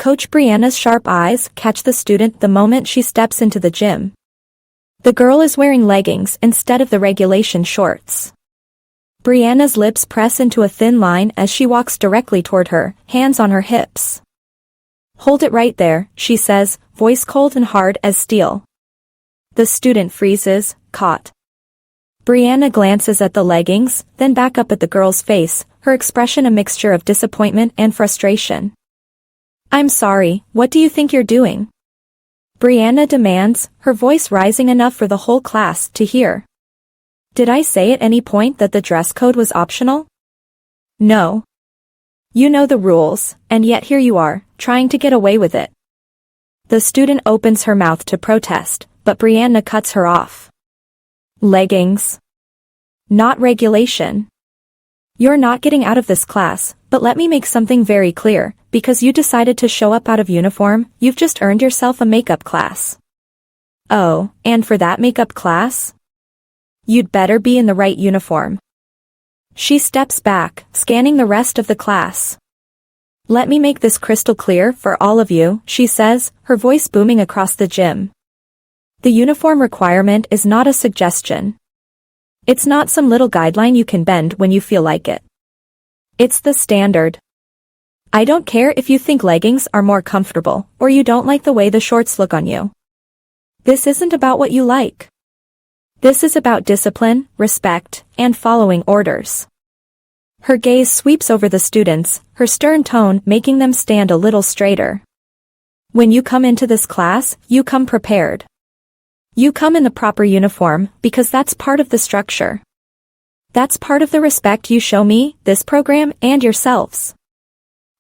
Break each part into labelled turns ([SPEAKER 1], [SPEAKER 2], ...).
[SPEAKER 1] Coach Brianna's sharp eyes catch the student the moment she steps into the gym. The girl is wearing leggings instead of the regulation shorts. Brianna's lips press into a thin line as she walks directly toward her, hands on her hips. "Hold it right there," she says, voice cold and hard as steel. The student freezes, caught. Brianna glances at the leggings, then back up at the girl's face, her expression a mixture of disappointment and frustration. "I'm sorry, what do you think you're doing?" Brianna demands, her voice rising enough for the whole class to hear. "Did I say at any point that the dress code was optional?" "No. You know the rules, and yet here you are, trying to get away with it." The student opens her mouth to protest, but Brianna cuts her off. "Leggings. Not regulation. You're not getting out of this class, but let me make something very clear, because you decided to show up out of uniform, you've just earned yourself a makeup class." "Oh, and for that makeup class? You'd better be in the right uniform." She steps back, scanning the rest of the class. "Let me make this crystal clear for all of you," she says, her voice booming across the gym. "The uniform requirement is not a suggestion. It's not some little guideline you can bend when you feel like it. It's the standard. I don't care if you think leggings are more comfortable, or you don't like the way the shorts look on you. This isn't about what you like. This is about discipline, respect, and following orders." Her gaze sweeps over the students, her stern tone making them stand a little straighter. "When you come into this class, you come prepared. You come in the proper uniform, because that's part of the structure. That's part of the respect you show me, this program, and yourselves.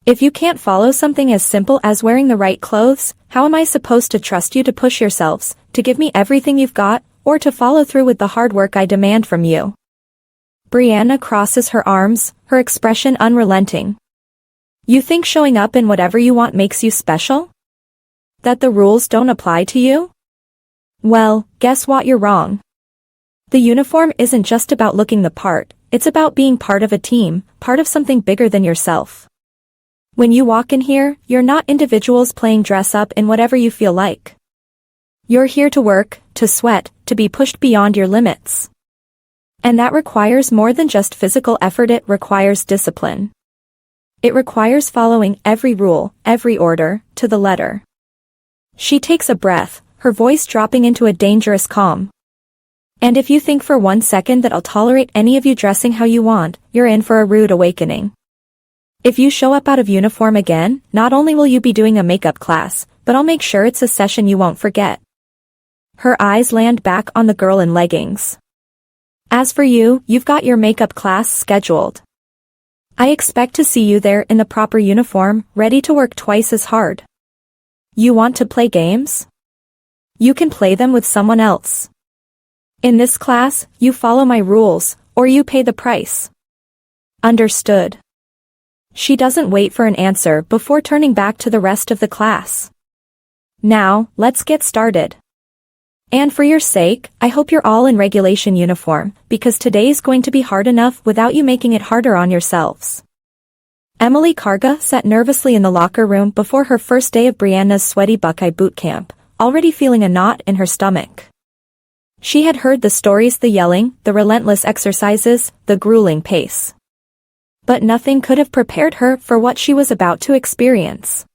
[SPEAKER 1] If you can't follow something as simple as wearing the right clothes, how am I supposed to trust you to push yourselves, to give me everything you've got, or to follow through with the hard work I demand from you?" Brianna crosses her arms, her expression unrelenting. "You think showing up in whatever you want makes you special? That the rules don't apply to you? Well, guess what, you're wrong. The uniform isn't just about looking the part, it's about being part of a team, part of something bigger than yourself. When you walk in here, you're not individuals playing dress up in whatever you feel like. You're here to work, to sweat, to be pushed beyond your limits. And that requires more than just physical effort, it requires discipline. It requires following every rule, every order, to the letter." She takes a breath, her voice dropping into a dangerous calm. "And if you think for 1 second that I'll tolerate any of you dressing how you want, you're in for a rude awakening. If you show up out of uniform again, not only will you be doing a makeup class, but I'll make sure it's a session you won't forget." Her eyes land back on the girl in leggings. "As for you, you've got your makeup class scheduled. I expect to see you there in the proper uniform, ready to work twice as hard. You want to play games? You can play them with someone else. In this class, you follow my rules, or you pay the price. Understood?" She doesn't wait for an answer before turning back to the rest of the class. "Now, let's get started. And for your sake, I hope you're all in regulation uniform, because today's going to be hard enough without you making it harder on yourselves." Emily Karga sat nervously in the locker room before her first day of Brianna's sweaty Buckeye boot camp, already feeling a knot in her stomach. She had heard the stories, the yelling, the relentless exercises, the grueling pace. But nothing could have prepared her for what she was about to experience.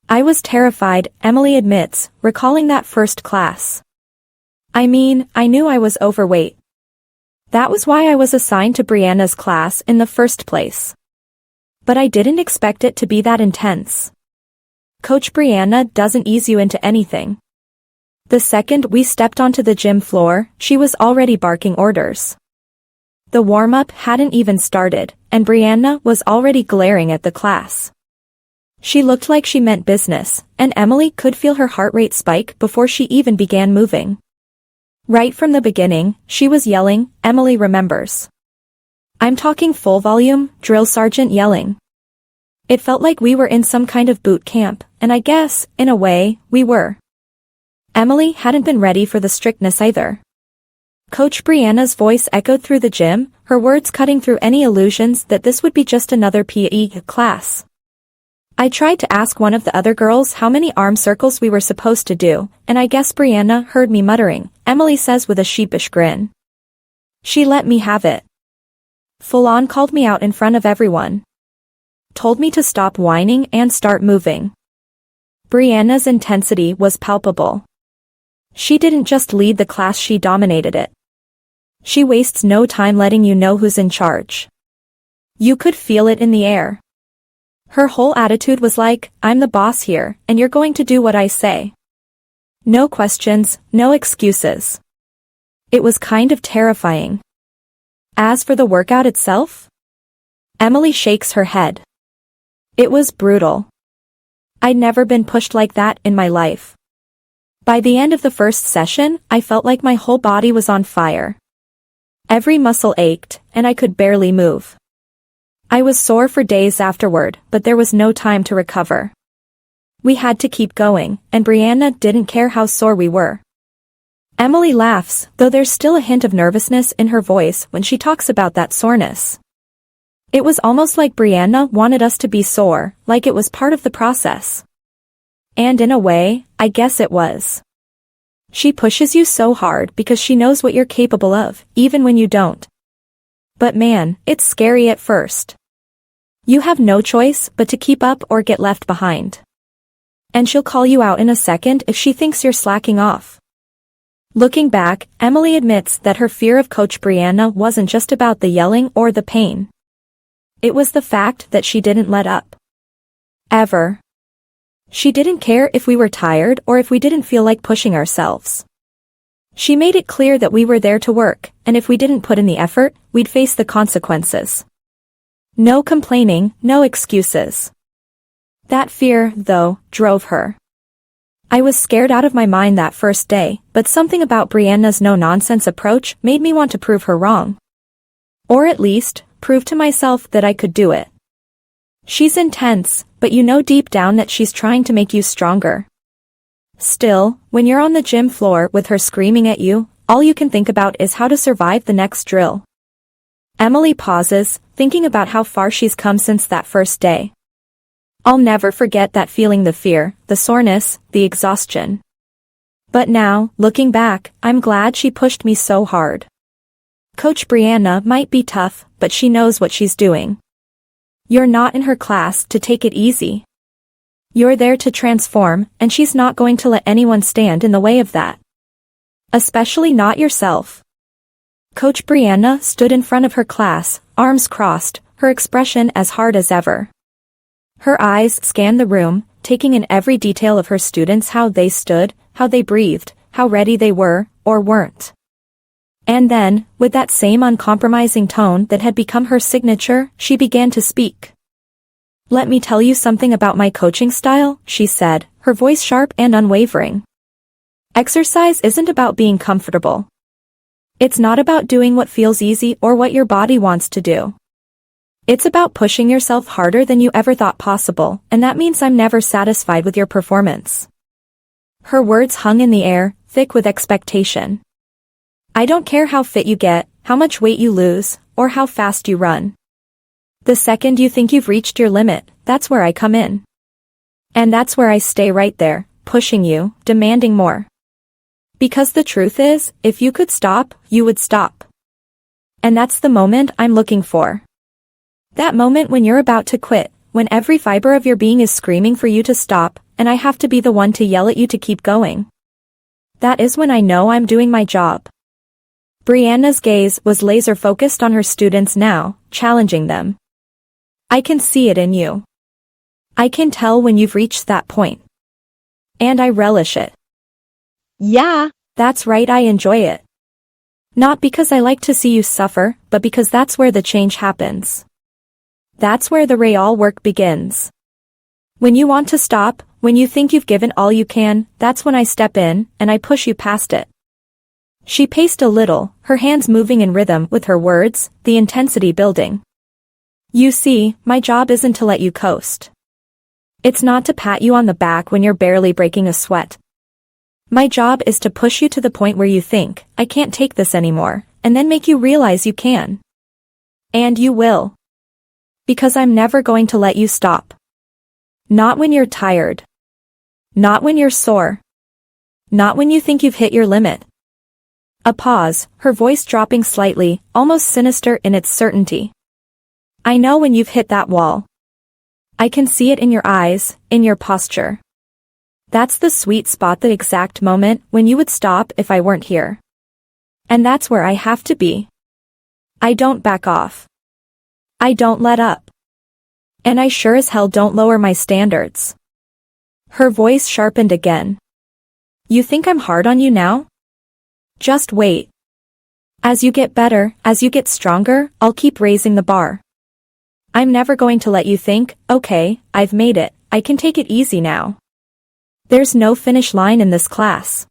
[SPEAKER 1] "I was terrified," Emily admits, recalling that first class. "I mean, I knew I was overweight. That was why I was assigned to Brianna's class in the first place. But I didn't expect it to be that intense. Coach Brianna doesn't ease you into anything. The second we stepped onto the gym floor, she was already barking orders. The warm-up hadn't even started, and Brianna was already glaring at the class. She looked like she meant business, and Emily could feel her heart rate spike before she even began moving. Right from the beginning, she was yelling, Emily remembers. I'm talking full volume, drill sergeant yelling. It felt like we were in some kind of boot camp, and I guess, in a way, we were. Emily hadn't been ready for the strictness either. Coach Brianna's voice echoed through the gym, her words cutting through any illusions that this would be just another PE class. I tried to ask one of the other girls how many arm circles we were supposed to do, and I guess Brianna heard me muttering, Emily says with a sheepish grin. She let me have it. Full-on called me out in front of everyone. Told me to stop whining and start moving. Brianna's intensity was palpable. She didn't just lead the class, she dominated it. She wastes no time letting you know who's in charge. You could feel it in the air. Her whole attitude was like, I'm the boss here, and you're going to do what I say. No questions, no excuses. It was kind of terrifying. As for the workout itself? Emily shakes her head. It was brutal. I'd never been pushed like that in my life. By the end of the first session, I felt like my whole body was on fire. Every muscle ached, and I could barely move. I was sore for days afterward, but there was no time to recover. We had to keep going, and Brianna didn't care how sore we were. Emily laughs, though there's still a hint of nervousness in her voice when she talks about that soreness. It was almost like Brianna wanted us to be sore, like it was part of the process. And in a way, I guess it was. She pushes you so hard because she knows what you're capable of, even when you don't. But man, it's scary at first. You have no choice but to keep up or get left behind. And she'll call you out in a second if she thinks you're slacking off. Looking back, Emily admits that her fear of Coach Brianna wasn't just about the yelling or the pain. It was the fact that she didn't let up. Ever. She didn't care if we were tired or if we didn't feel like pushing ourselves. She made it clear that we were there to work, and if we didn't put in the effort, we'd face the consequences. No complaining, no excuses. That fear, though, drove her. I was scared out of my mind that first day, but something about Brianna's no-nonsense approach made me want to prove her wrong. Or at least, prove to myself that I could do it. She's intense, but you know deep down that she's trying to make you stronger. Still, when you're on the gym floor with her screaming at you, all you can think about is how to survive the next drill. Emily pauses, thinking about how far she's come since that first day. I'll never forget that feeling, the fear, the soreness, the exhaustion. But now, looking back, I'm glad she pushed me so hard. Coach Brianna might be tough, but she knows what she's doing. You're not in her class to take it easy. You're there to transform, and she's not going to let anyone stand in the way of that. Especially not yourself. Coach Brianna stood in front of her class, arms crossed, her expression as hard as ever. Her eyes scanned the room, taking in every detail of her students, how they stood, how they breathed, how ready they were, or weren't. And then, with that same uncompromising tone that had become her signature, she began to speak. Let me tell you something about my coaching style, she said, her voice sharp and unwavering. Exercise isn't about being comfortable. It's not about doing what feels easy or what your body wants to do. It's about pushing yourself harder than you ever thought possible, and that means I'm never satisfied with your performance. Her words hung in the air, thick with expectation. I don't care how fit you get, how much weight you lose, or how fast you run. The second you think you've reached your limit, that's where I come in. And that's where I stay right there, pushing you, demanding more. Because the truth is, if you could stop, you would stop. And that's the moment I'm looking for. That moment when you're about to quit, when every fiber of your being is screaming for you to stop, and I have to be the one to yell at you to keep going. That is when I know I'm doing my job. Brianna's gaze was laser-focused on her students now, challenging them. I can see it in you. I can tell when you've reached that point. And I relish it. Yeah, that's right, I enjoy it. Not because I like to see you suffer, but because that's where the change happens. That's where the real work begins. When you want to stop, when you think you've given all you can, that's when I step in, and I push you past it. She paced a little, her hands moving in rhythm with her words, the intensity building. You see, my job isn't to let you coast. It's not to pat you on the back when you're barely breaking a sweat. My job is to push you to the point where you think, I can't take this anymore, and then make you realize you can. And you will. Because I'm never going to let you stop. Not when you're tired. Not when you're sore. Not when you think you've hit your limit. A pause, her voice dropping slightly, almost sinister in its certainty. I know when you've hit that wall. I can see it in your eyes, in your posture. That's the sweet spot, the exact moment when you would stop if I weren't here. And that's where I have to be. I don't back off. I don't let up. And I sure as hell don't lower my standards. Her voice sharpened again. You think I'm hard on you now? Just wait. As you get better, as you get stronger, I'll keep raising the bar. I'm never going to let you think, okay, I've made it, I can take it easy now. There's no finish line in this class.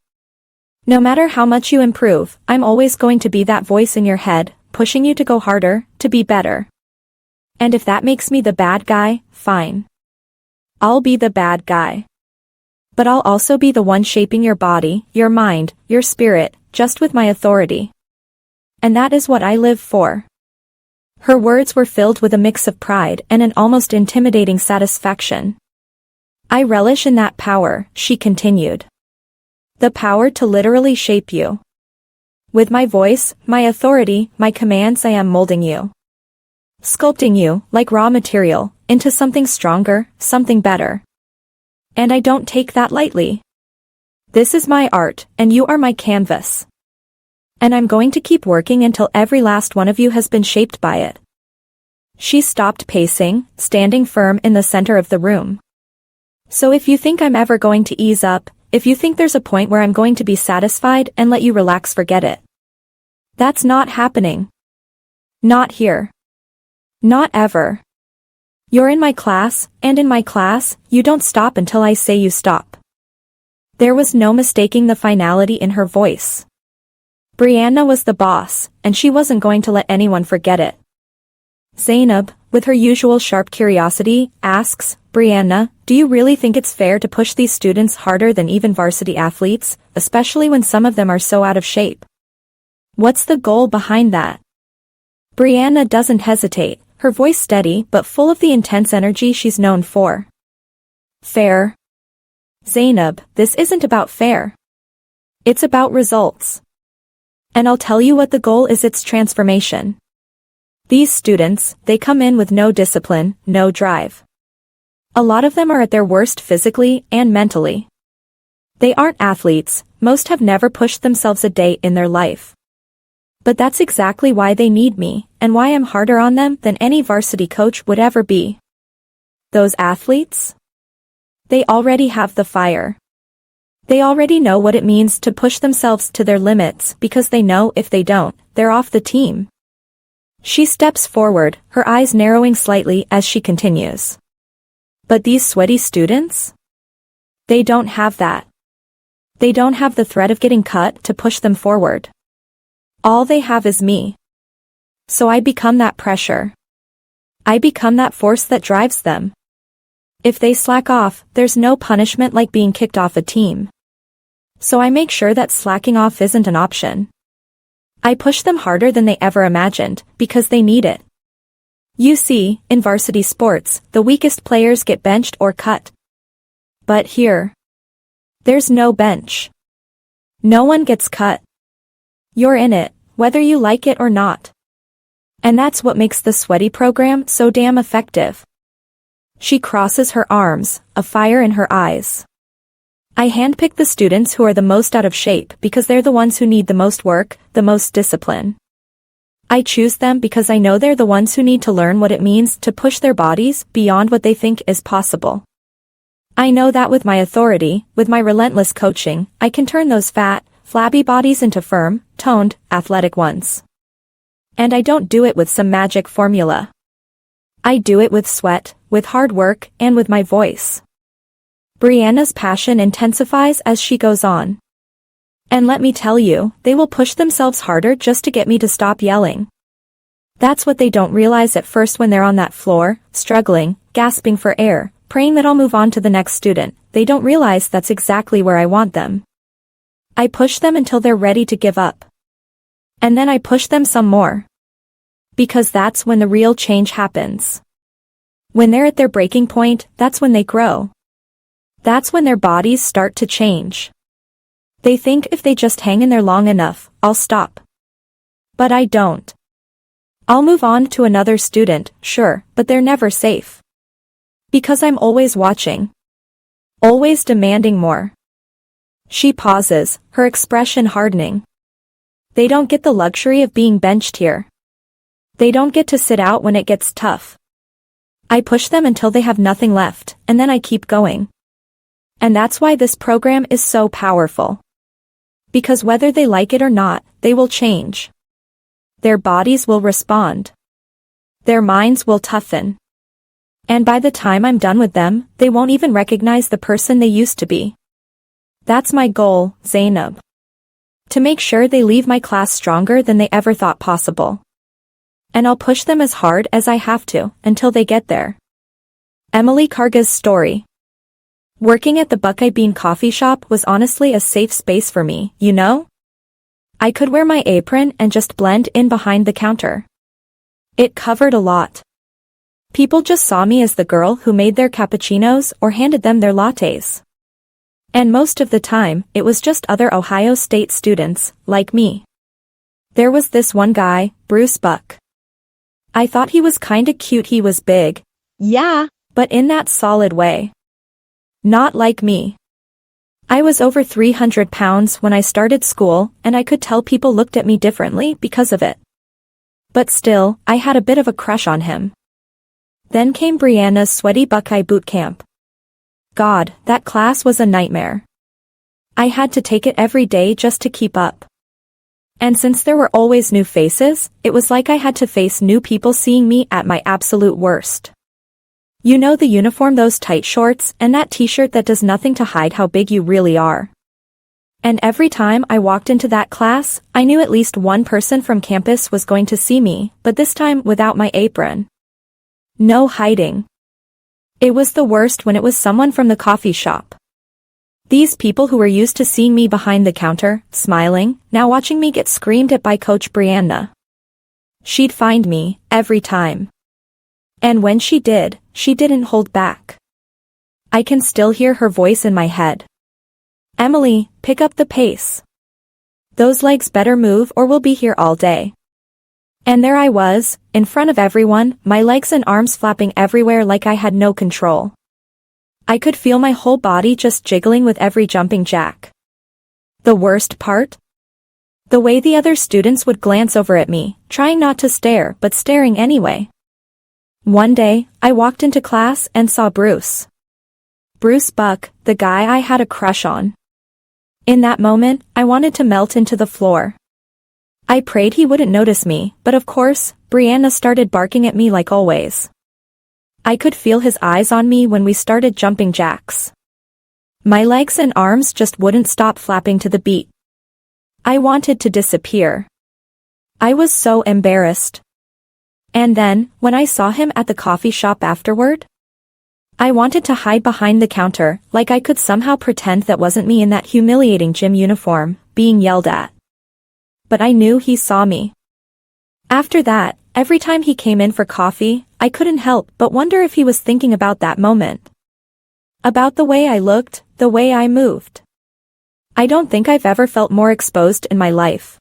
[SPEAKER 1] No matter how much you improve, I'm always going to be that voice in your head, pushing you to go harder, to be better. And if that makes me the bad guy, fine. I'll be the bad guy. But I'll also be the one shaping your body, your mind, your spirit, just with my authority. And that is what I live for. Her words were filled with a mix of pride and an almost intimidating satisfaction. I relish in that power, she continued. The power to literally shape you. With my voice, my authority, my commands, I am molding you. Sculpting you, like raw material, into something stronger, something better. And I don't take that lightly. This is my art, and you are my canvas. And I'm going to keep working until every last one of you has been shaped by it. She stopped pacing, standing firm in the center of the room. So if you think I'm ever going to ease up, if you think there's a point where I'm going to be satisfied and let you relax, forget it. That's not happening. Not here. Not ever. You're in my class, and in my class, you don't stop until I say you stop. There was no mistaking the finality in her voice. Brianna was the boss, and she wasn't going to let anyone forget it. Zainab, with her usual sharp curiosity, asks, Brianna, do you really think it's fair to push these students harder than even varsity athletes, especially when some of them are so out of shape? What's the goal behind that? Brianna doesn't hesitate, her voice steady but full of the intense energy she's known for. Fair? Zainab, this isn't about fair. It's about results. And I'll tell you what the goal is, it's transformation. These students, they come in with no discipline, no drive. A lot of them are at their worst physically and mentally. They aren't athletes, most have never pushed themselves a day in their life. But that's exactly why they need me, and why I'm harder on them than any varsity coach would ever be. Those athletes? They already have the fire. They already know what it means to push themselves to their limits because they know if they don't, they're off the team. She steps forward, her eyes narrowing slightly as she continues. But these sweaty students? They don't have that. They don't have the threat of getting cut to push them forward. All they have is me. So I become that pressure. I become that force that drives them. If they slack off, there's no punishment like being kicked off a team. So I make sure that slacking off isn't an option. I push them harder than they ever imagined, because they need it. You see, in varsity sports, the weakest players get benched or cut. But here, there's no bench. No one gets cut. You're in it, whether you like it or not. And that's what makes the Sweaty program so damn effective. She crosses her arms, a fire in her eyes. I handpick the students who are the most out of shape because they're the ones who need the most work, the most discipline. I choose them because I know they're the ones who need to learn what it means to push their bodies beyond what they think is possible. I know that with my authority, with my relentless coaching, I can turn those fat, flabby bodies into firm, toned, athletic ones. And I don't do it with some magic formula. I do it with sweat, with hard work, and with my voice. Brianna's passion intensifies as she goes on. And let me tell you, they will push themselves harder just to get me to stop yelling. That's what they don't realize at first when they're on that floor, struggling, gasping for air, praying that I'll move on to the next student. They don't realize that's exactly where I want them. I push them until they're ready to give up. And then I push them some more. Because that's when the real change happens. When they're at their breaking point, that's when they grow. That's when their bodies start to change. They think if they just hang in there long enough, I'll stop. But I don't. I'll move on to another student, sure, but they're never safe. Because I'm always watching. Always demanding more. She pauses, her expression hardening. They don't get the luxury of being benched here. They don't get to sit out when it gets tough. I push them until they have nothing left, and then I keep going. And that's why this program is so powerful. Because whether they like it or not, they will change. Their bodies will respond. Their minds will toughen. And by the time I'm done with them, they won't even recognize the person they used to be. That's my goal, Zainab. To make sure they leave my class stronger than they ever thought possible. And I'll push them as hard as I have to, until they get there. Emily Karga's story. Working at the Buckeye Bean coffee shop was honestly a safe space for me, you know? I could wear my apron and just blend in behind the counter. It covered a lot. People just saw me as the girl who made their cappuccinos or handed them their lattes. And most of the time, it was just other Ohio State students, like me. There was this one guy, Bruce Buck. I thought he was kinda cute. He was big. Yeah, but in that solid way. Not like me. I was over 300 pounds when I started school, and I could tell people looked at me differently because of it. But still, I had a bit of a crush on him. Then came Brianna's sweaty Buckeye boot camp. God, that class was a nightmare. I had to take it every day just to keep up. And since there were always new faces, it was like I had to face new people seeing me at my absolute worst. You know the uniform, those tight shorts, and that t-shirt that does nothing to hide how big you really are. And every time I walked into that class, I knew at least one person from campus was going to see me, but this time without my apron. No hiding. It was the worst when it was someone from the coffee shop. These people who were used to seeing me behind the counter, smiling, now watching me get screamed at by Coach Brianna. She'd find me, every time. And when she did, she didn't hold back. I can still hear her voice in my head. Emily, pick up the pace. Those legs better move or we'll be here all day. And there I was, in front of everyone, my legs and arms flapping everywhere like I had no control. I could feel my whole body just jiggling with every jumping jack. The worst part? The way the other students would glance over at me, trying not to stare but staring anyway. One day, I walked into class and saw Bruce. Bruce Buck, the guy I had a crush on. In that moment, I wanted to melt into the floor. I prayed he wouldn't notice me, but of course, Brianna started barking at me like always. I could feel his eyes on me when we started jumping jacks. My legs and arms just wouldn't stop flapping to the beat. I wanted to disappear. I was so embarrassed. And then, when I saw him at the coffee shop afterward, I wanted to hide behind the counter, like I could somehow pretend that wasn't me in that humiliating gym uniform, being yelled at. But I knew he saw me. After that, every time he came in for coffee, I couldn't help but wonder if he was thinking about that moment. About the way I looked, the way I moved. I don't think I've ever felt more exposed in my life.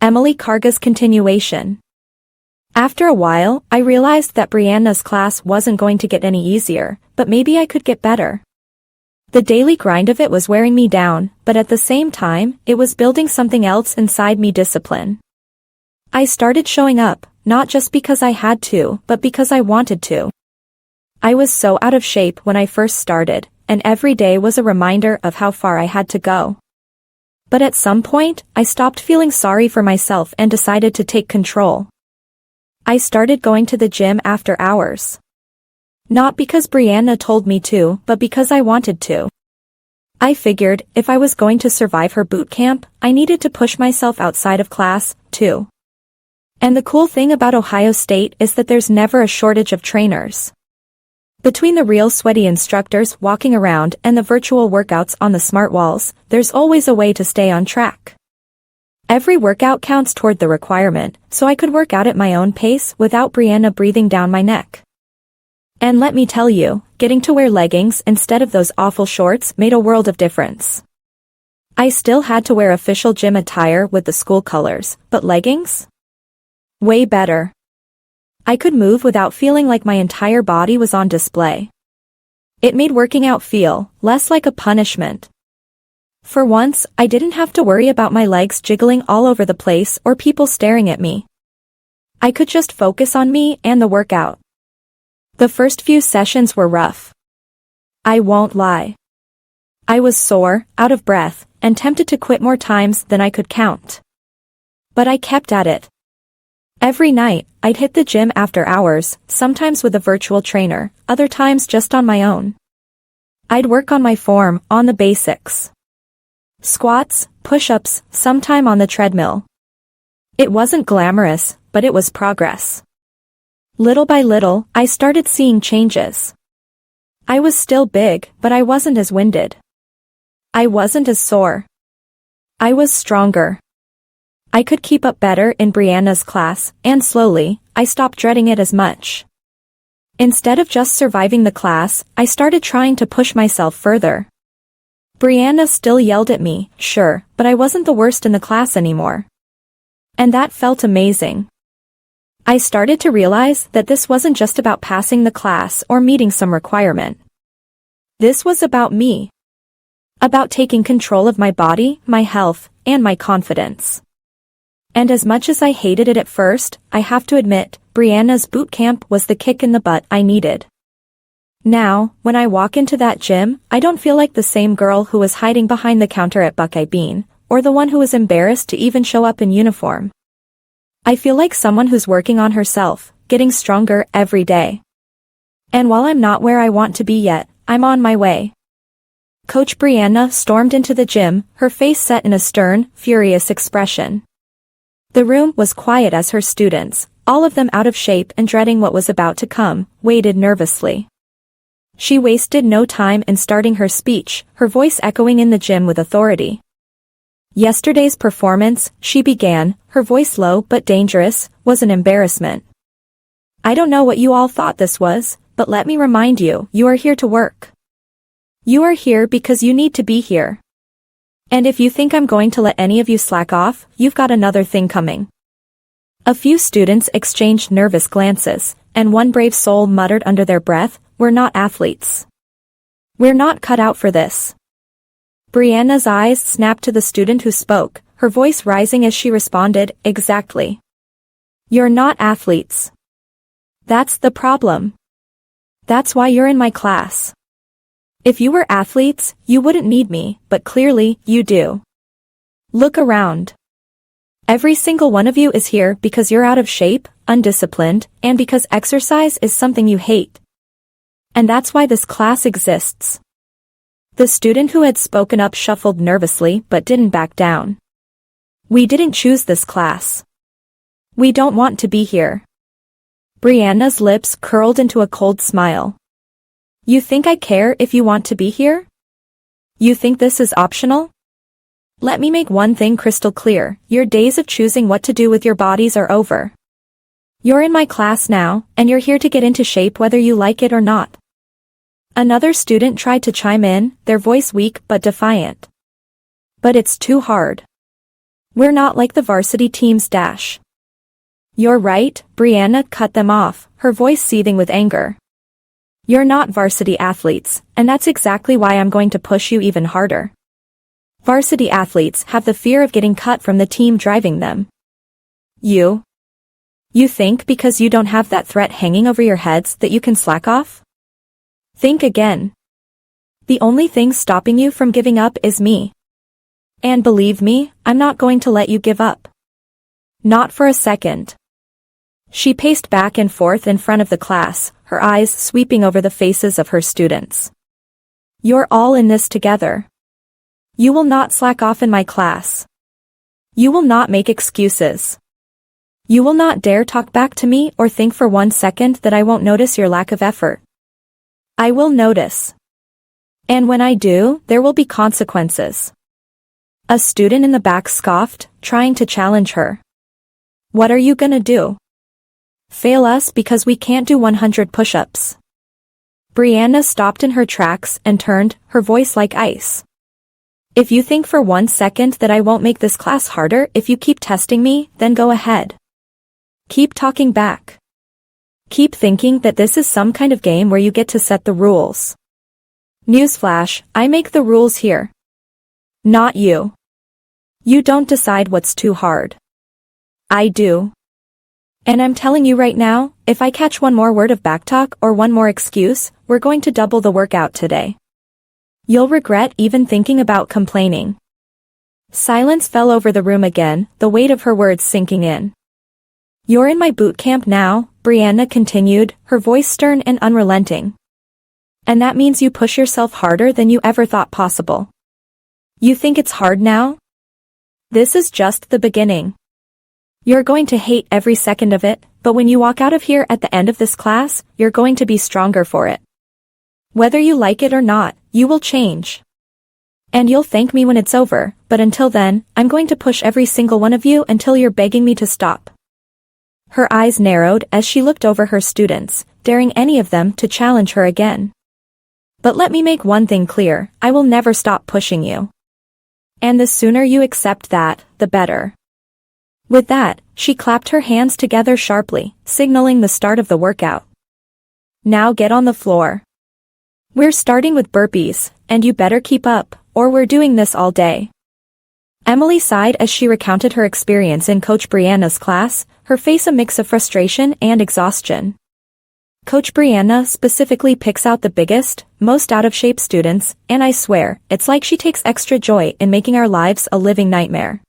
[SPEAKER 1] Emily Karga's continuation. After a while, I realized that Brianna's class wasn't going to get any easier, but maybe I could get better. The daily grind of it was wearing me down, but at the same time, it was building something else inside me: discipline. I started showing up, not just because I had to, but because I wanted to. I was so out of shape when I first started, and every day was a reminder of how far I had to go. But at some point, I stopped feeling sorry for myself and decided to take control. I started going to the gym after hours. Not because Brianna told me to, but because I wanted to. I figured, if I was going to survive her boot camp, I needed to push myself outside of class, too. And the cool thing about Ohio State is that there's never a shortage of trainers. Between the real sweaty instructors walking around and the virtual workouts on the smart walls, there's always a way to stay on track. Every workout counts toward the requirement, so I could work out at my own pace without Brianna breathing down my neck. And let me tell you, getting to wear leggings instead of those awful shorts made a world of difference. I still had to wear official gym attire with the school colors, but leggings? Way better. I could move without feeling like my entire body was on display. It made working out feel less like a punishment. For once, I didn't have to worry about my legs jiggling all over the place or people staring at me. I could just focus on me and the workout. The first few sessions were rough. I won't lie. I was sore, out of breath, and tempted to quit more times than I could count. But I kept at it. Every night, I'd hit the gym after hours, sometimes with a virtual trainer, other times just on my own. I'd work on my form, on the basics. Squats, push-ups, sometime on the treadmill. It wasn't glamorous, but it was progress. Little by little, I started seeing changes. I was still big, but I wasn't as winded. I wasn't as sore. I was stronger. I could keep up better in Brianna's class, and slowly, I stopped dreading it as much. Instead of just surviving the class, I started trying to push myself further. Brianna still yelled at me, sure, but I wasn't the worst in the class anymore. And that felt amazing. I started to realize that this wasn't just about passing the class or meeting some requirement. This was about me. About taking control of my body, my health, and my confidence. And as much as I hated it at first, I have to admit, Brianna's boot camp was the kick in the butt I needed. Now, when I walk into that gym, I don't feel like the same girl who was hiding behind the counter at Buckeye Bean, or the one who was embarrassed to even show up in uniform. I feel like someone who's working on herself, getting stronger every day. And while I'm not where I want to be yet, I'm on my way. Coach Brianna stormed into the gym, her face set in a stern, furious expression. The room was quiet as her students, all of them out of shape and dreading what was about to come, waited nervously. She wasted no time in starting her speech, her voice echoing in the gym with authority. Yesterday's performance, she began, her voice low but dangerous, was an embarrassment. I don't know what you all thought this was, but let me remind you, you are here to work. You are here because you need to be here. And if you think I'm going to let any of you slack off, you've got another thing coming. A few students exchanged nervous glances, and one brave soul muttered under their breath, "We're not athletes. We're not cut out for this." Brianna's eyes snapped to the student who spoke, her voice rising as she responded, "Exactly. You're not athletes. That's the problem. That's why you're in my class. If you were athletes, you wouldn't need me, but clearly, you do. Look around. Every single one of you is here because you're out of shape, undisciplined, and because exercise is something you hate. And that's why this class exists." The student who had spoken up shuffled nervously but didn't back down. "We didn't choose this class. We don't want to be here." Brianna's lips curled into a cold smile. "You think I care if you want to be here? You think this is optional? Let me make one thing crystal clear, your days of choosing what to do with your bodies are over. You're in my class now, and you're here to get into shape whether you like it or not." Another student tried to chime in, their voice weak but defiant. "But it's too hard. We're not like the varsity team's dash." "You're right," Brianna cut them off, her voice seething with anger. "You're not varsity athletes, and that's exactly why I'm going to push you even harder. Varsity athletes have the fear of getting cut from the team driving them. You think because you don't have that threat hanging over your heads that you can slack off? Think again. The only thing stopping you from giving up is me. And believe me, I'm not going to let you give up. Not for a second." She paced back and forth in front of the class, her eyes sweeping over the faces of her students. "You're all in this together. You will not slack off in my class. You will not make excuses. You will not dare talk back to me or think for 1 second that I won't notice your lack of effort. I will notice. And when I do, there will be consequences." A student in the back scoffed, trying to challenge her. "What are you gonna do? Fail us because we can't do 100 push-ups? Brianna stopped in her tracks and turned, her voice like ice. If you think for 1 second that I won't make this class harder if you keep testing me, then go ahead. Keep talking back. Keep thinking that this is some kind of game where you get to set the rules. Newsflash, I make the rules here. Not you. You don't decide what's too hard. I do. And I'm telling you right now, if I catch one more word of backtalk or one more excuse, we're going to double the workout today. You'll regret even thinking about complaining. Silence fell over the room again, the weight of her words sinking in. You're in my boot camp now, Brianna continued, her voice stern and unrelenting. And that means you push yourself harder than you ever thought possible. You think it's hard now? This is just the beginning. You're going to hate every second of it, but when you walk out of here at the end of this class, you're going to be stronger for it. Whether you like it or not, you will change. And you'll thank me when it's over, but until then, I'm going to push every single one of you until you're begging me to stop. Her eyes narrowed as she looked over her students, daring any of them to challenge her again. But let me make one thing clear, I will never stop pushing you. And the sooner you accept that, the better. With that, she clapped her hands together sharply, signaling the start of the workout. Now get on the floor. We're starting with burpees, and you better keep up, or we're doing this all day. Emily sighed as she recounted her experience in Coach Brianna's class, her face a mix of frustration and exhaustion. Coach Brianna specifically picks out the biggest, most out-of-shape students, and I swear, it's like she takes extra joy in making our lives a living nightmare.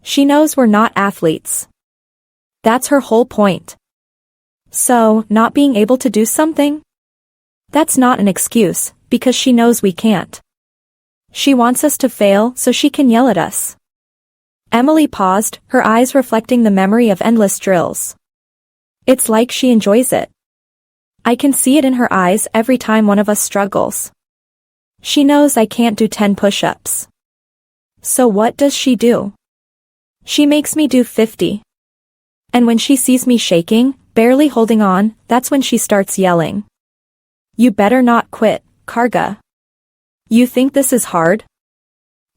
[SPEAKER 1] She knows we're not athletes. That's her whole point. So, not being able to do something? That's not an excuse, because she knows we can't. She wants us to fail so she can yell at us. Emily paused, her eyes reflecting the memory of endless drills. It's like she enjoys it. I can see it in her eyes every time one of us struggles. She knows I can't do 10 push-ups. So what does she do? She makes me do 50. And when she sees me shaking, barely holding on, that's when she starts yelling. You better not quit, Karga. You think this is hard?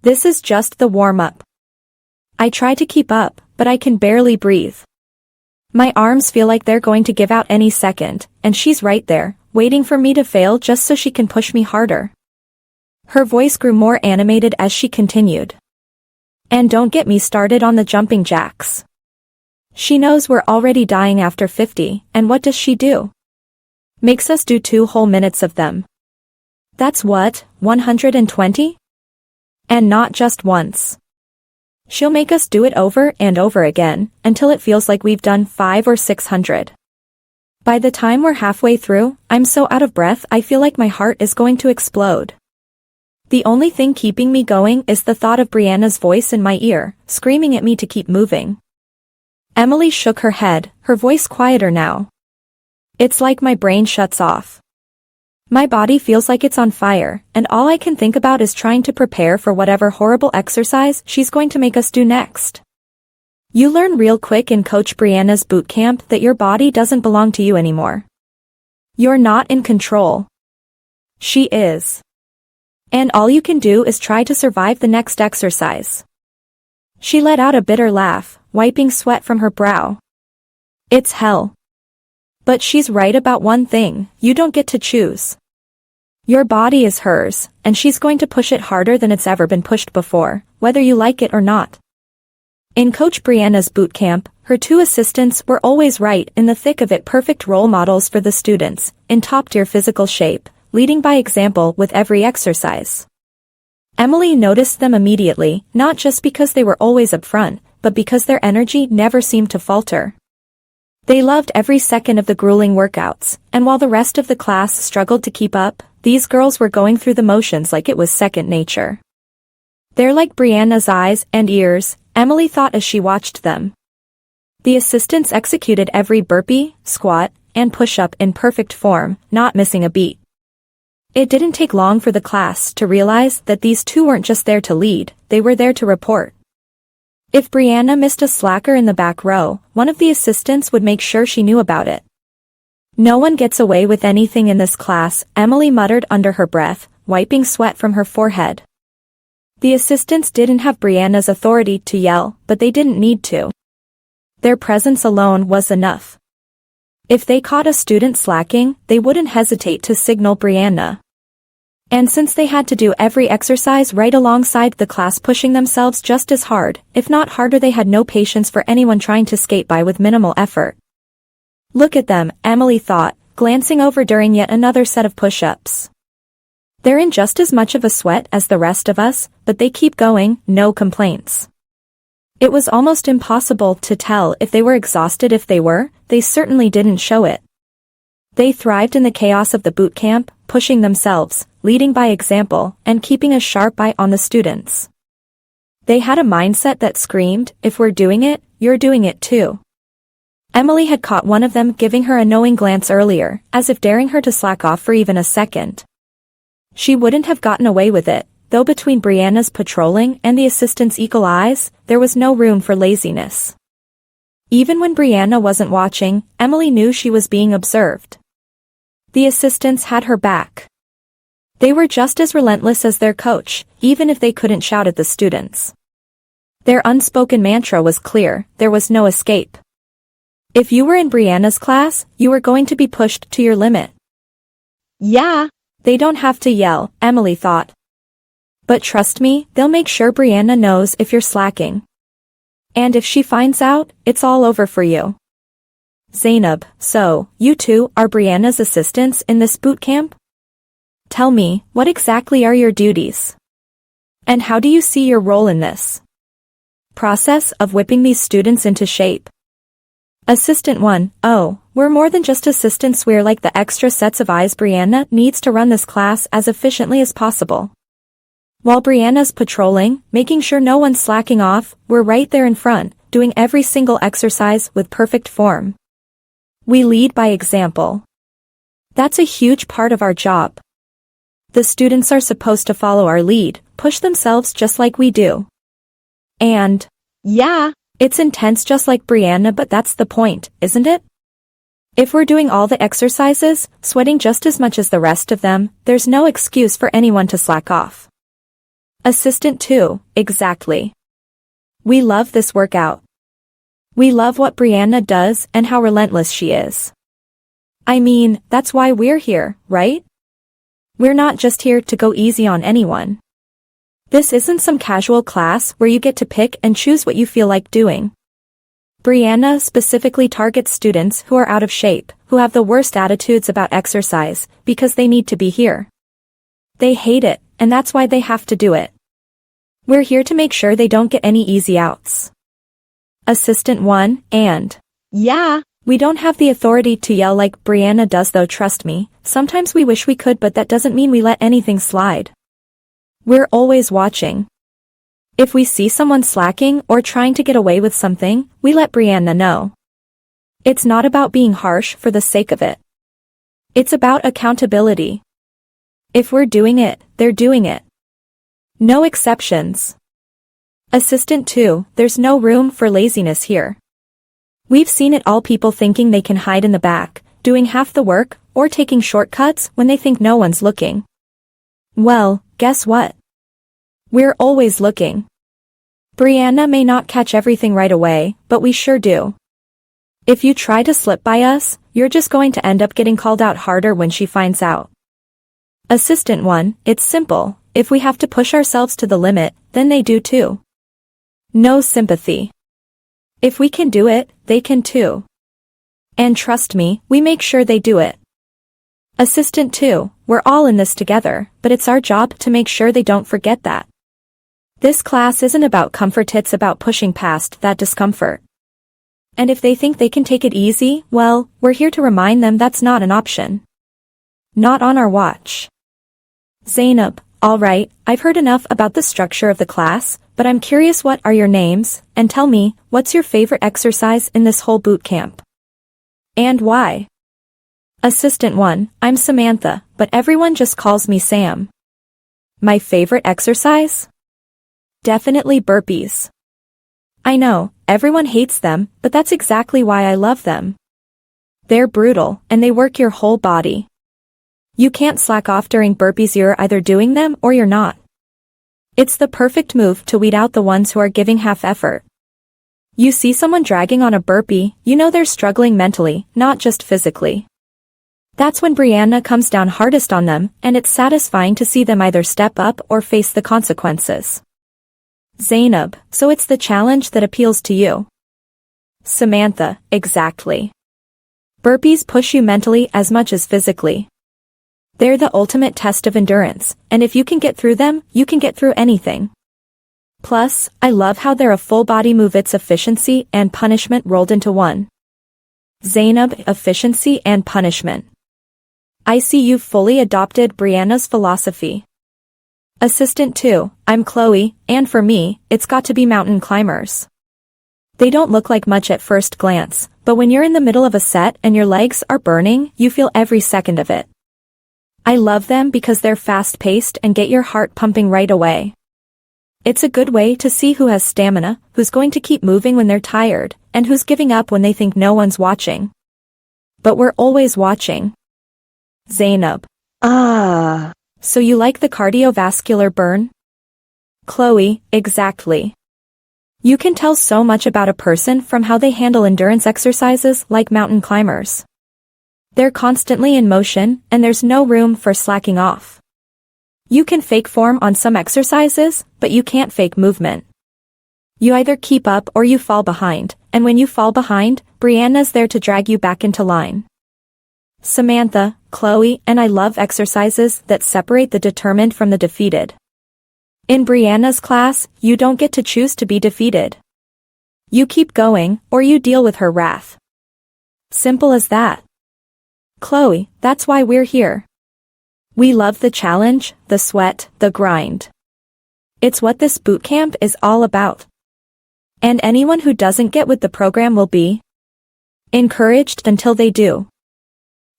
[SPEAKER 1] This is just the warm-up. I try to keep up, but I can barely breathe. My arms feel like they're going to give out any second, and she's right there, waiting for me to fail just so she can push me harder. Her voice grew more animated as she continued. And don't get me started on the jumping jacks. She knows we're already dying after 50, and what does she do? Makes us do 2 whole minutes of them. That's what, 120? And not just once. She'll make us do it over and over again, until it feels like we've done 500 or 600. By the time we're halfway through, I'm so out of breath I feel like my heart is going to explode. The only thing keeping me going is the thought of Brianna's voice in my ear, screaming at me to keep moving. Emily shook her head, her voice quieter now. It's like my brain shuts off. My body feels like it's on fire, and all I can think about is trying to prepare for whatever horrible exercise she's going to make us do next. You learn real quick in Coach Brianna's boot camp that your body doesn't belong to you anymore. You're not in control. She is. And all you can do is try to survive the next exercise. She let out a bitter laugh, wiping sweat from her brow. It's hell. But she's right about one thing, you don't get to choose. Your body is hers, and she's going to push it harder than it's ever been pushed before, whether you like it or not. In Coach Brianna's boot camp, her 2 assistants were always right in the thick of it, perfect role models for the students, in top-tier physical shape, leading by example with every exercise. Emily noticed them immediately, not just because they were always up front, but because their energy never seemed to falter. They loved every second of the grueling workouts, and while the rest of the class struggled to keep up, these girls were going through the motions like it was second nature. They're like Brianna's eyes and ears, Emily thought as she watched them. The assistants executed every burpee, squat, and push-up in perfect form, not missing a beat. It didn't take long for the class to realize that these 2 weren't just there to lead, they were there to report. If Brianna missed a slacker in the back row, one of the assistants would make sure she knew about it. No one gets away with anything in this class, Emily muttered under her breath, wiping sweat from her forehead. The assistants didn't have Brianna's authority to yell, but they didn't need to. Their presence alone was enough. If they caught a student slacking, they wouldn't hesitate to signal Brianna. And since they had to do every exercise right alongside the class pushing themselves just as hard, if not harder, they had no patience for anyone trying to skate by with minimal effort. Look at them, Emily thought, glancing over during yet another set of push-ups. They're in just as much of a sweat as the rest of us, but they keep going, no complaints. It was almost impossible to tell if they were exhausted. If they were, they certainly didn't show it. They thrived in the chaos of the boot camp, pushing themselves, leading by example, and keeping a sharp eye on the students. They had a mindset that screamed, if we're doing it, you're doing it too. Emily had caught one of them giving her a knowing glance earlier, as if daring her to slack off for even a second. She wouldn't have gotten away with it, though between Brianna's patrolling and the assistants' eagle eyes, there was no room for laziness. Even when Brianna wasn't watching, Emily knew she was being observed. The assistants had her back. They were just as relentless as their coach, even if they couldn't shout at the students. Their unspoken mantra was clear, there was no escape. If you were in Brianna's class, you were going to be pushed to your limit. Yeah, they don't have to yell, Emily thought. But trust me, they'll make sure Brianna knows if you're slacking. And if she finds out, it's all over for you. Zainab, so, you two are Brianna's assistants in this boot camp? Tell me, what exactly are your duties? And how do you see your role in this process of whipping these students into shape? Assistant 1, oh, we're more than just assistants, we're like the extra sets of eyes. Brianna needs to run this class as efficiently as possible. While Brianna's patrolling, making sure no one's slacking off, we're right there in front, doing every single exercise with perfect form. We lead by example. That's a huge part of our job. The students are supposed to follow our lead, push themselves just like we do. And, yeah, it's intense just like Brianna, but that's the point, isn't it? If we're doing all the exercises, sweating just as much as the rest of them, there's no excuse for anyone to slack off. Assistant 2, exactly. We love this workout. We love what Brianna does and how relentless she is. I mean, that's why we're here, right? We're not just here to go easy on anyone. This isn't some casual class where you get to pick and choose what you feel like doing. Brianna specifically targets students who are out of shape, who have the worst attitudes about exercise, because they need to be here. They hate it, and that's why they have to do it. We're here to make sure they don't get any easy outs. Assistant 1, and, yeah, we don't have the authority to yell like Brianna does though, trust me, sometimes we wish we could, but that doesn't mean we let anything slide. We're always watching. If we see someone slacking or trying to get away with something, we let Brianna know. It's not about being harsh for the sake of it. It's about accountability. If we're doing it, they're doing it. No exceptions. Assistant 2, there's no room for laziness here. We've seen it all, people thinking they can hide in the back, doing half the work, or taking shortcuts when they think no one's looking. Well, guess what? We're always looking. Brianna may not catch everything right away, but we sure do. If you try to slip by us, you're just going to end up getting called out harder when she finds out. Assistant 1, it's simple, if we have to push ourselves to the limit, then they do too. No sympathy. If we can do it, they can too. And trust me, we make sure they do it. Assistant 2, we're all in this together, but it's our job to make sure they don't forget that. This class isn't about comfort, it's about pushing past that discomfort. And if they think they can take it easy, well, we're here to remind them that's not an option. Not on our watch. Zainab, alright, I've heard enough about the structure of the class, but I'm curious, what are your names, and tell me, what's your favorite exercise in this whole boot camp? And why? Assistant 1, I'm Samantha, but everyone just calls me Sam. My favorite exercise? Definitely burpees. I know, everyone hates them, but that's exactly why I love them. They're brutal, and they work your whole body. You can't slack off during burpees. You're either doing them or you're not. It's the perfect move to weed out the ones who are giving half effort. You see someone dragging on a burpee, you know they're struggling mentally, not just physically. That's when Brianna comes down hardest on them, and it's satisfying to see them either step up or face the consequences. Zainab, so it's the challenge that appeals to you. Samantha, exactly. Burpees push you mentally as much as physically. They're the ultimate test of endurance, and if you can get through them, you can get through anything. Plus, I love how they're a full-body move. It's efficiency and punishment rolled into one. Zainab, efficiency and punishment. I see you've fully adopted Brianna's philosophy. Assistant 2, I'm Chloe, and for me, it's got to be mountain climbers. They don't look like much at first glance, but when you're in the middle of a set and your legs are burning, you feel every second of it. I love them because they're fast-paced and get your heart pumping right away. It's a good way to see who has stamina, who's going to keep moving when they're tired, and who's giving up when they think no one's watching. But we're always watching. Zainab. So you like the cardiovascular burn? Chloe, exactly. You can tell so much about a person from how they handle endurance exercises like mountain climbers. They're constantly in motion, and there's no room for slacking off. You can fake form on some exercises, but you can't fake movement. You either keep up or you fall behind, and when you fall behind, Brianna's there to drag you back into line. Samantha, Chloe, and I love exercises that separate the determined from the defeated. In Brianna's class, you don't get to choose to be defeated. You keep going, or you deal with her wrath. Simple as that. Chloe, that's why we're here. We love the challenge, the sweat, the grind. It's what this boot camp is all about. And anyone who doesn't get with the program will be encouraged until they do.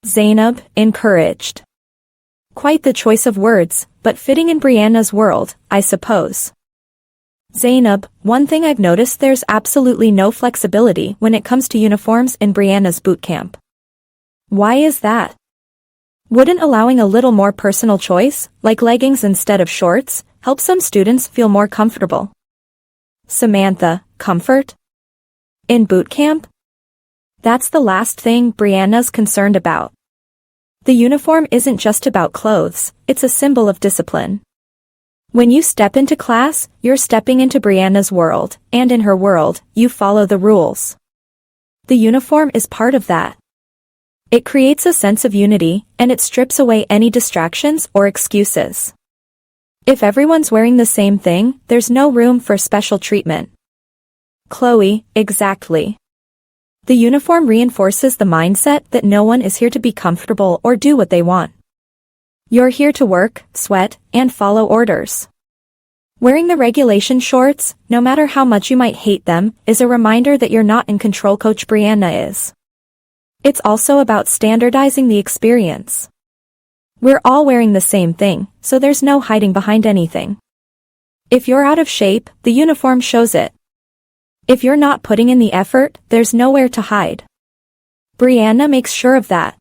[SPEAKER 1] Zainab, encouraged. Quite the choice of words, but fitting in Brianna's world, I suppose. Zainab, one thing I've noticed: there's absolutely no flexibility when it comes to uniforms in Brianna's boot camp. Why is that? Wouldn't allowing a little more personal choice, like leggings instead of shorts, help some students feel more comfortable? Samantha, comfort? In boot camp? That's the last thing Brianna's concerned about. The uniform isn't just about clothes, it's a symbol of discipline. When you step into class, you're stepping into Brianna's world, and in her world, you follow the rules. The uniform is part of that. It creates a sense of unity, and it strips away any distractions or excuses. If everyone's wearing the same thing, there's no room for special treatment. Chloe, exactly. The uniform reinforces the mindset that no one is here to be comfortable or do what they want. You're here to work, sweat, and follow orders. Wearing the regulation shorts, no matter how much you might hate them, is a reminder that you're not in control. Coach Brianna is. It's also about standardizing the experience. We're all wearing the same thing, so there's no hiding behind anything. If you're out of shape, the uniform shows it. If you're not putting in the effort, there's nowhere to hide. Brianna makes sure of that.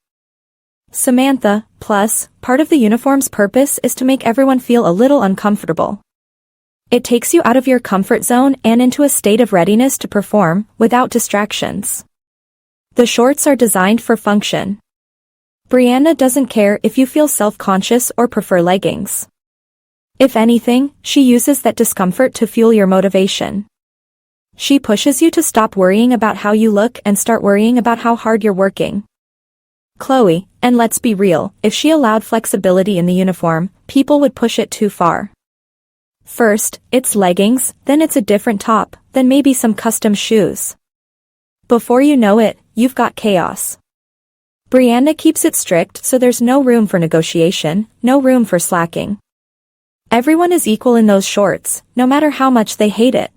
[SPEAKER 1] Samantha, plus, part of the uniform's purpose is to make everyone feel a little uncomfortable. It takes you out of your comfort zone and into a state of readiness to perform, without distractions. The shorts are designed for function. Brianna doesn't care if you feel self-conscious or prefer leggings. If anything, she uses that discomfort to fuel your motivation. She pushes you to stop worrying about how you look and start worrying about how hard you're working. Chloe, and let's be real, if she allowed flexibility in the uniform, people would push it too far. First, it's leggings, then it's a different top, then maybe some custom shoes. Before you know it, you've got chaos. Brianna keeps it strict so there's no room for negotiation, no room for slacking. Everyone is equal in those shorts, no matter how much they hate it.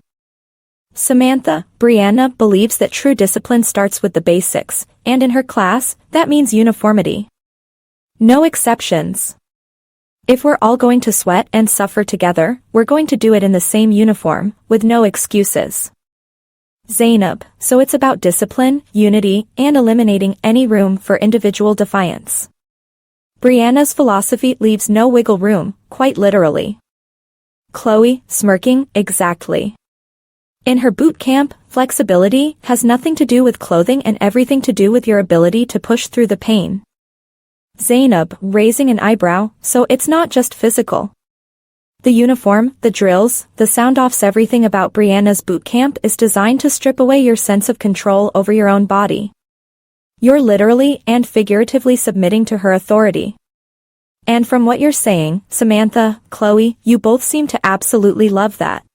[SPEAKER 1] Samantha, Brianna believes that true discipline starts with the basics, and in her class, that means uniformity. No exceptions. If we're all going to sweat and suffer together, we're going to do it in the same uniform, with no excuses. Zainab, so it's about discipline, unity, and eliminating any room for individual defiance. Brianna's philosophy leaves no wiggle room, quite literally. Chloe, smirking, exactly. In her boot camp, flexibility has nothing to do with clothing and everything to do with your ability to push through the pain. Zainab, raising an eyebrow, so it's not just physical. The uniform, the drills, the sound-offs, everything about Brianna's boot camp is designed to strip away your sense of control over your own body. You're literally and figuratively submitting to her authority. And from what you're saying, Samantha, Chloe, you both seem to absolutely love that.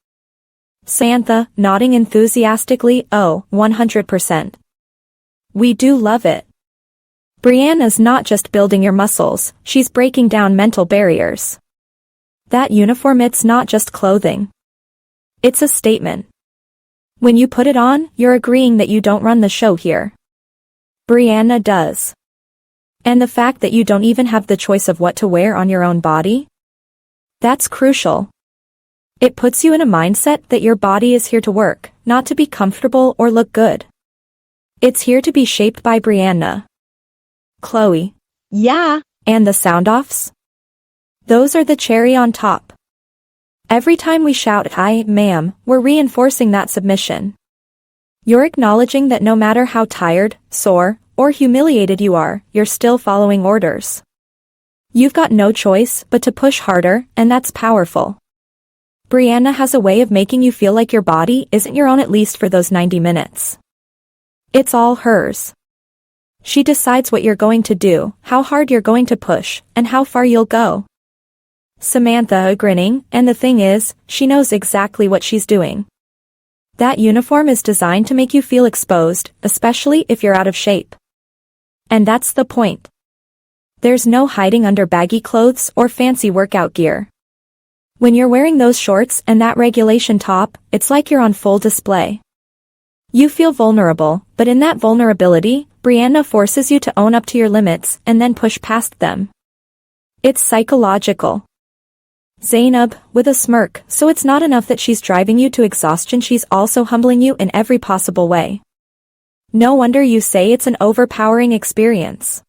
[SPEAKER 1] Samantha, nodding enthusiastically, oh, 100%. We do love it. Brianna's not just building your muscles, she's breaking down mental barriers. That uniform, it's not just clothing. It's a statement. When you put it on, you're agreeing that you don't run the show here. Brianna does. And the fact that you don't even have the choice of what to wear on your own body? That's crucial. It puts you in a mindset that your body is here to work, not to be comfortable or look good. It's here to be shaped by Brianna. Chloe.
[SPEAKER 2] Yeah.
[SPEAKER 1] And the sound-offs? Those are the cherry on top. Every time we shout, "I, ma'am," we're reinforcing that submission. You're acknowledging that no matter how tired, sore, or humiliated you are, you're still following orders. You've got no choice but to push harder, and that's powerful. Brianna has a way of making you feel like your body isn't your own, at least for those 90 minutes. It's all hers. She decides what you're going to do, how hard you're going to push, and how far you'll go. Samantha, grinning, and the thing is, she knows exactly what she's doing. That uniform is designed to make you feel exposed, especially if you're out of shape. And that's the point. There's no hiding under baggy clothes or fancy workout gear. When you're wearing those shorts and that regulation top, it's like you're on full display. You feel vulnerable, but in that vulnerability, Brianna forces you to own up to your limits and then push past them. It's psychological. Zainab, with a smirk, so it's not enough that she's driving you to exhaustion, she's also humbling you in every possible way. No wonder you say it's an overpowering experience.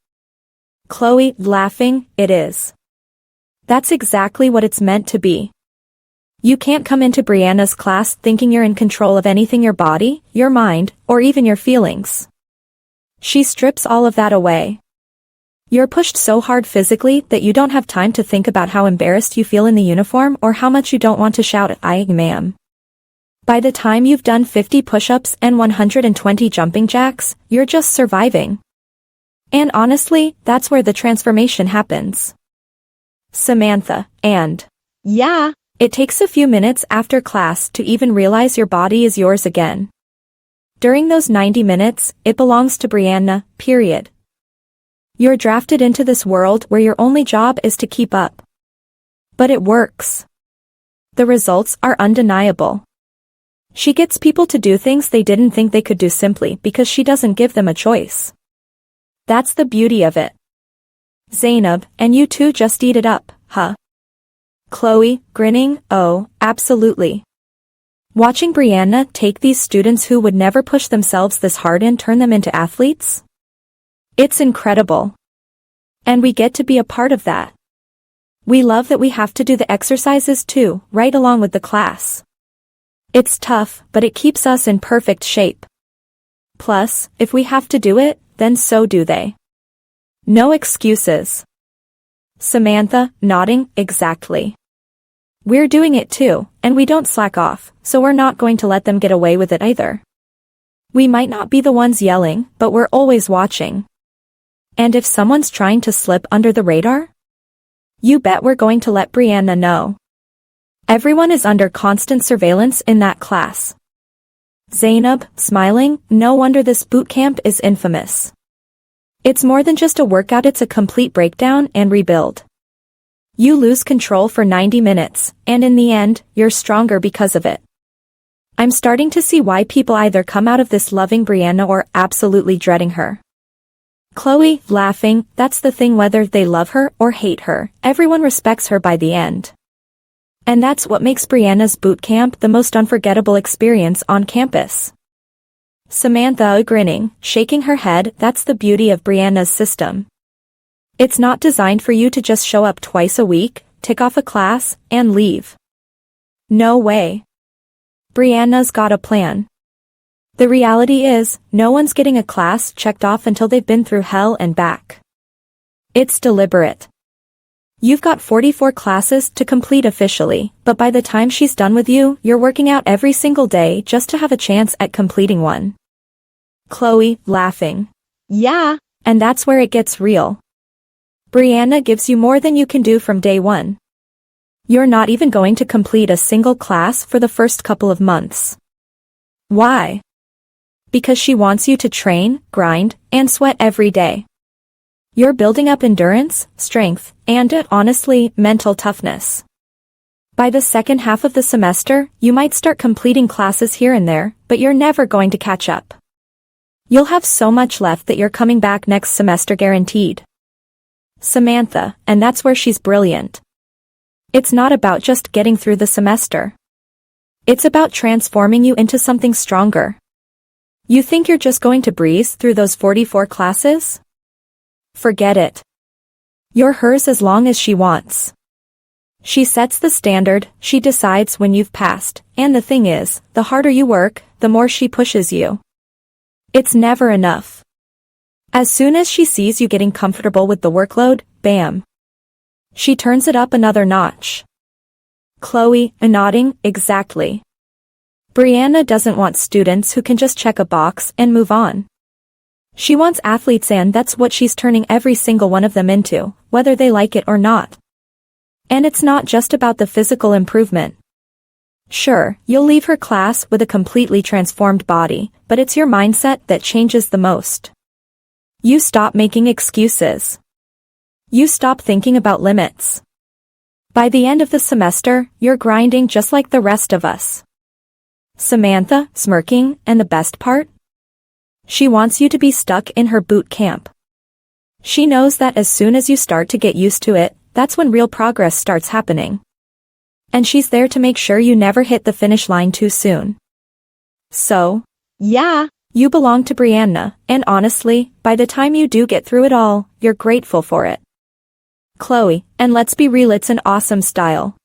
[SPEAKER 1] Chloe, laughing, it is. That's exactly what it's meant to be. You can't come into Brianna's class thinking you're in control of anything, your body, your mind, or even your feelings. She strips all of that away. You're pushed so hard physically that you don't have time to think about how embarrassed you feel in the uniform or how much you don't want to shout, "I, ma'am." By the time you've done 50 push-ups and 120 jumping jacks, you're just surviving. And honestly, that's where the transformation happens. Samantha, and
[SPEAKER 2] Yeah.
[SPEAKER 1] it takes a few minutes after class to even realize your body is yours again. During those 90 minutes, it belongs to Brianna, period. You're drafted into this world where your only job is to keep up. But it works. The results are undeniable. She gets people to do things they didn't think they could do simply because she doesn't give them a choice. That's the beauty of it. Zainab, and you two just eat it up, huh? Chloe, grinning, oh, absolutely. Watching Brianna take these students who would never push themselves this hard and turn them into athletes? It's incredible. And we get to be a part of that. We love that we have to do the exercises too, right along with the class. It's tough, but it keeps us in perfect shape. Plus, if we have to do it, then so do they. No excuses. Samantha, nodding, exactly. We're doing it too, and we don't slack off, so we're not going to let them get away with it either. We might not be the ones yelling, but we're always watching. And if someone's trying to slip under the radar? You bet we're going to let Brianna know. Everyone is under constant surveillance in that class. Zainab, smiling, no wonder this boot camp is infamous. It's more than just a workout, it's a complete breakdown and rebuild. You lose control for 90 minutes, and in the end, you're stronger because of it. I'm starting to see why people either come out of this loving Brianna or absolutely dreading her. Chloe, laughing, that's the thing, whether they love her or hate her, everyone respects her by the end. And that's what makes Brianna's boot camp the most unforgettable experience on campus. Samantha grinning, shaking her head. That's the beauty of Brianna's system. It's not designed for you to just show up twice a week, tick off a class, and leave. No way. Brianna's got a plan. The reality is, no one's getting a class checked off until they've been through hell and back. It's deliberate. You've got 44 classes to complete officially, but by the time she's done with you, you're working out every single day just to have a chance at completing one. Chloe, laughing. Yeah, and that's where it gets real. Brianna gives you more than you can do from day one. You're not even going to complete a single class for the first couple of months. Why? Because she wants you to train, grind, and sweat every day. You're building up endurance, strength, and, honestly, mental toughness. By the second half of the semester, you might start completing classes here and there, but you're never going to catch up. You'll have so much left that you're coming back next semester guaranteed. Samantha, and that's where she's brilliant. It's not about just getting through the semester. It's about transforming you into something stronger. You think you're just going to breeze through those 44 classes? Forget it. You're hers as long as she wants. She sets the standard, she decides when you've passed, and the thing is, the harder you work, the more she pushes you. It's never enough. As soon as she sees you getting comfortable with the workload, bam. She turns it up another notch. Chloe, nodding, exactly. Brianna doesn't want students who can just check a box and move on. She wants athletes, and that's what she's turning every single one of them into, whether they like it or not. And it's not just about the physical improvement. Sure, you'll leave her class with a completely transformed body, but it's your mindset that changes the most. You stop making excuses. You stop thinking about limits. By the end of the semester, you're grinding just like the rest of us. Samantha, smirking, and the best part? She wants you to be stuck in her boot camp. She knows that as soon as you start to get used to it, that's when real progress starts happening. And she's there to make sure you never hit the finish line too soon. So, yeah, you belong to Brianna, and honestly, by the time you do get through it all, you're grateful for it. Chloe, and let's be real, it's an awesome style.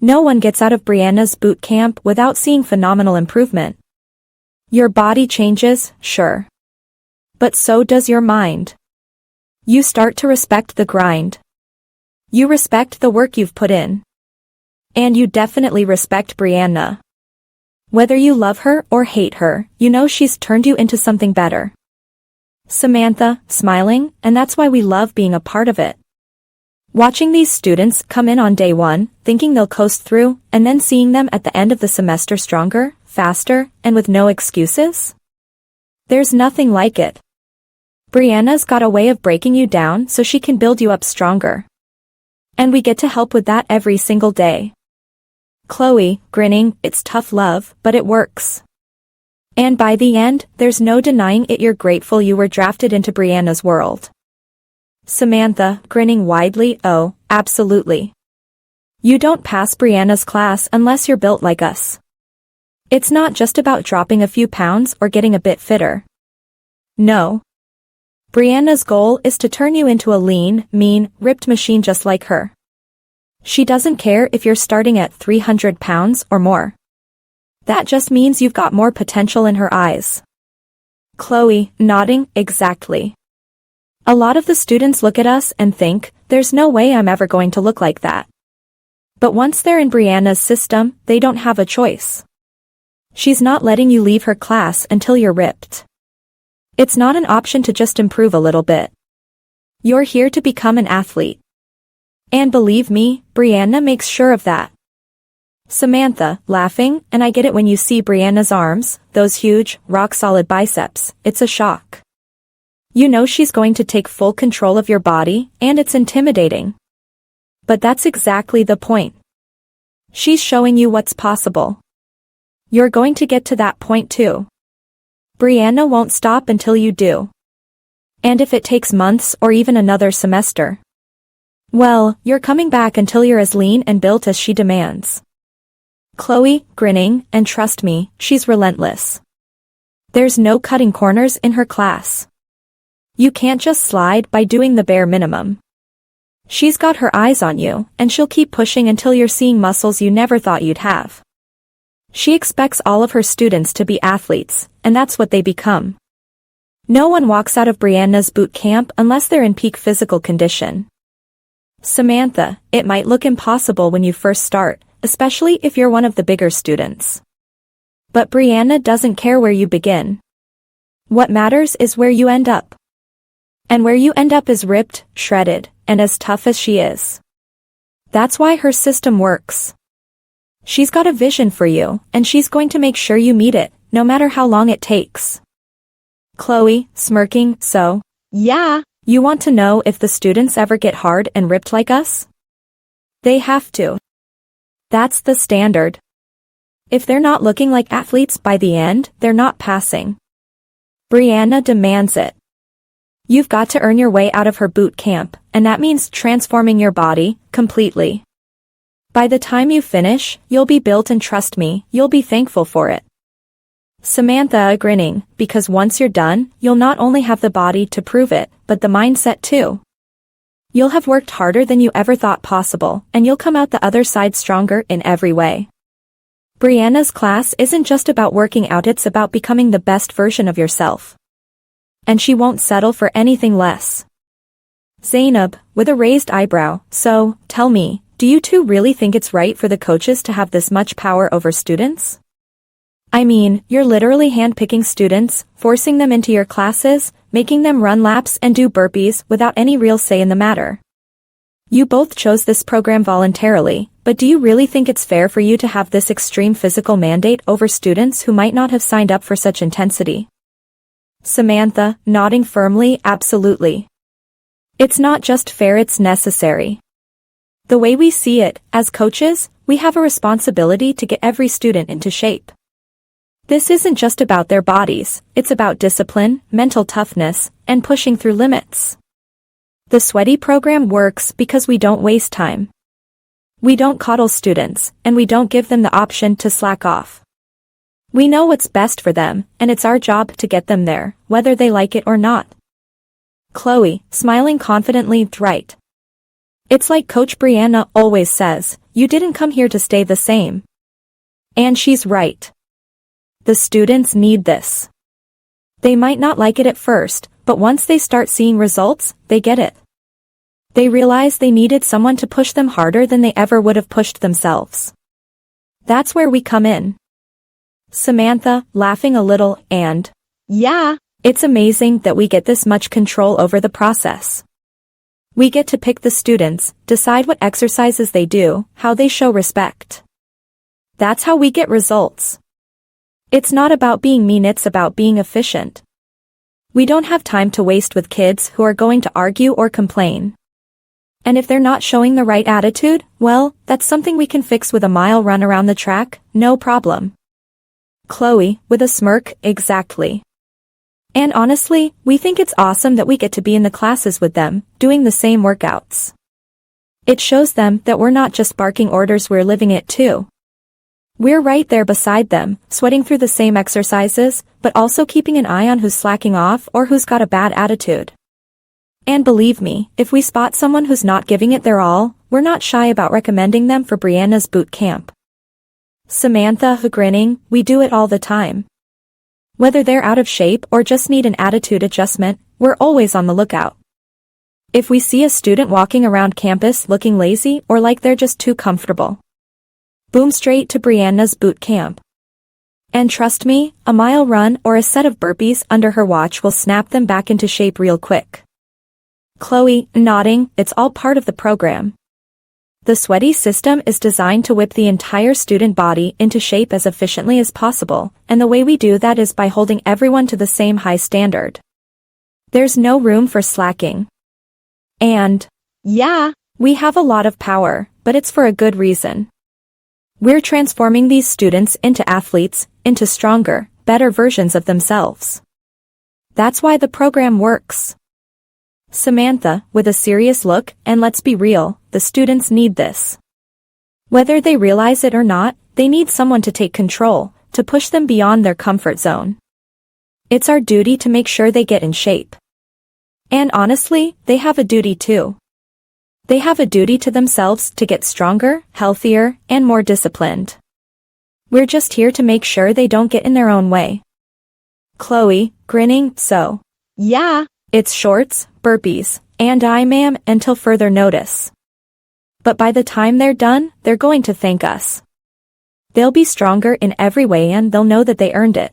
[SPEAKER 1] No one gets out of Brianna's boot camp without seeing phenomenal improvement. Your body changes, sure. But so does your mind. You start to respect the grind. You respect the work you've put in. And you definitely respect Brianna. Whether you love her or hate her, you know she's turned you into something better. Samantha, smiling, and that's why we love being a part of it. Watching these students come in on day one, thinking they'll coast through, and then seeing them at the end of the semester stronger, faster, and with no excuses? There's nothing like it. Brianna's got a way of breaking you down so she can build you up stronger. And we get to help with that every single day. Chloe, grinning, it's tough love, but it works. And by the end, there's no denying it, you're grateful you were drafted into Brianna's world. Samantha, grinning widely, oh, absolutely. You don't pass Brianna's class unless you're built like us. It's not just about dropping a few pounds or getting a bit fitter. No. Brianna's goal is to turn you into a lean, mean, ripped machine just like her. She doesn't care if you're starting at 300 pounds or more. That just means you've got more potential in her eyes. Chloe, nodding, exactly. A lot of the students look at us and think, there's no way I'm ever going to look like that. But once they're in Brianna's system, they don't have a choice. She's not letting you leave her class until you're ripped. It's not an option to just improve a little bit. You're here to become an athlete. And believe me, Brianna makes sure of that. Samantha, laughing, and I get it when you see Brianna's arms, those huge, rock-solid biceps, it's a shock. You know she's going to take full control of your body, and it's intimidating. But that's exactly the point. She's showing you what's possible. You're going to get to that point too. Brianna won't stop until you do. And if it takes months or even another semester, well, you're coming back until you're as lean and built as she demands. Chloe, grinning, and trust me, she's relentless. There's no cutting corners in her class. You can't just slide by doing the bare minimum. She's got her eyes on you, and she'll keep pushing until you're seeing muscles you never thought you'd have. She expects all of her students to be athletes, and that's what they become. No one walks out of Brianna's boot camp unless they're in peak physical condition. Samantha, it might look impossible when you first start, especially if you're one of the bigger students. But Brianna doesn't care where you begin. What matters is where you end up. And where you end up is ripped, shredded, and as tough as she is. That's why her system works. She's got a vision for you, and she's going to make sure you meet it, no matter how long it takes. Chloe, smirking, so, yeah, you want to know if the students ever get hard and ripped like us? They have to. That's the standard. If they're not looking like athletes by the end, they're not passing. Brianna demands it. You've got to earn your way out of her boot camp, and that means transforming your body, completely. By the time you finish, you'll be built, and trust me, you'll be thankful for it. Samantha grinning, because once you're done, you'll not only have the body to prove it, but the mindset too. You'll have worked harder than you ever thought possible, and you'll come out the other side stronger in every way. Brianna's class isn't just about working out, it's about becoming the best version of yourself. And she won't settle for anything less. Zainab, with a raised eyebrow, so, tell me, do you two really think it's right for the coaches to have this much power over students? I mean, you're literally handpicking students, forcing them into your classes, making them run laps and do burpees without any real say in the matter. You both chose this program voluntarily, but do you really think it's fair for you to have this extreme physical mandate over students who might not have signed up for such intensity? Samantha, nodding firmly, absolutely. It's not just fair, it's necessary. The way we see it, as coaches, we have a responsibility to get every student into shape. This isn't just about their bodies, it's about discipline, mental toughness, and pushing through limits. The Sweaty program works because we don't waste time. We don't coddle students, and we don't give them the option to slack off. We know what's best for them, and it's our job to get them there, whether they like it or not. Chloe, smiling confidently, right. It's like Coach Brianna always says, you didn't come here to stay the same. And she's right. The students need this. They might not like it at first, but once they start seeing results, they get it. They realize they needed someone to push them harder than they ever would have pushed themselves. That's where we come in. Samantha, laughing a little, and, yeah, it's amazing that we get this much control over the process. We get to pick the students, decide what exercises they do, how they show respect. That's how we get results. It's not about being mean, it's about being efficient. We don't have time to waste with kids who are going to argue or complain. And if they're not showing the right attitude, well, that's something we can fix with a mile run around the track, no problem. Chloe, with a smirk, exactly. And honestly, we think it's awesome that we get to be in the classes with them, doing the same workouts. It shows them that we're not just barking orders, we're living it too. We're right there beside them, sweating through the same exercises, but also keeping an eye on who's slacking off or who's got a bad attitude. And believe me, if we spot someone who's not giving it their all, we're not shy about recommending them for Brianna's boot camp. Samantha, grinning, we do it all the time. Whether they're out of shape or just need an attitude adjustment, we're always on the lookout. If we see a student walking around campus looking lazy or like they're just too comfortable, boom, straight to Brianna's boot camp. And trust me, a mile run or a set of burpees under her watch will snap them back into shape real quick. Chloe, nodding, it's all part of the program. The Sweaty system is designed to whip the entire student body into shape as efficiently as possible, and the way we do that is by holding everyone to the same high standard. There's no room for slacking. And, yeah, we have a lot of power, but it's for a good reason. We're transforming these students into athletes, into stronger, better versions of themselves. That's why the program works. Samantha, with a serious look, and let's be real, the students need this. Whether they realize it or not, they need someone to take control, to push them beyond their comfort zone. It's our duty to make sure they get in shape. And honestly, they have a duty too. They have a duty to themselves to get stronger, healthier, and more disciplined. We're just here to make sure they don't get in their own way. Chloe, grinning, so.
[SPEAKER 2] Yeah.
[SPEAKER 1] It's shorts, burpees, and I ma'am until further notice. But by the time they're done, they're going to thank us. They'll be stronger in every way and they'll know that they earned it.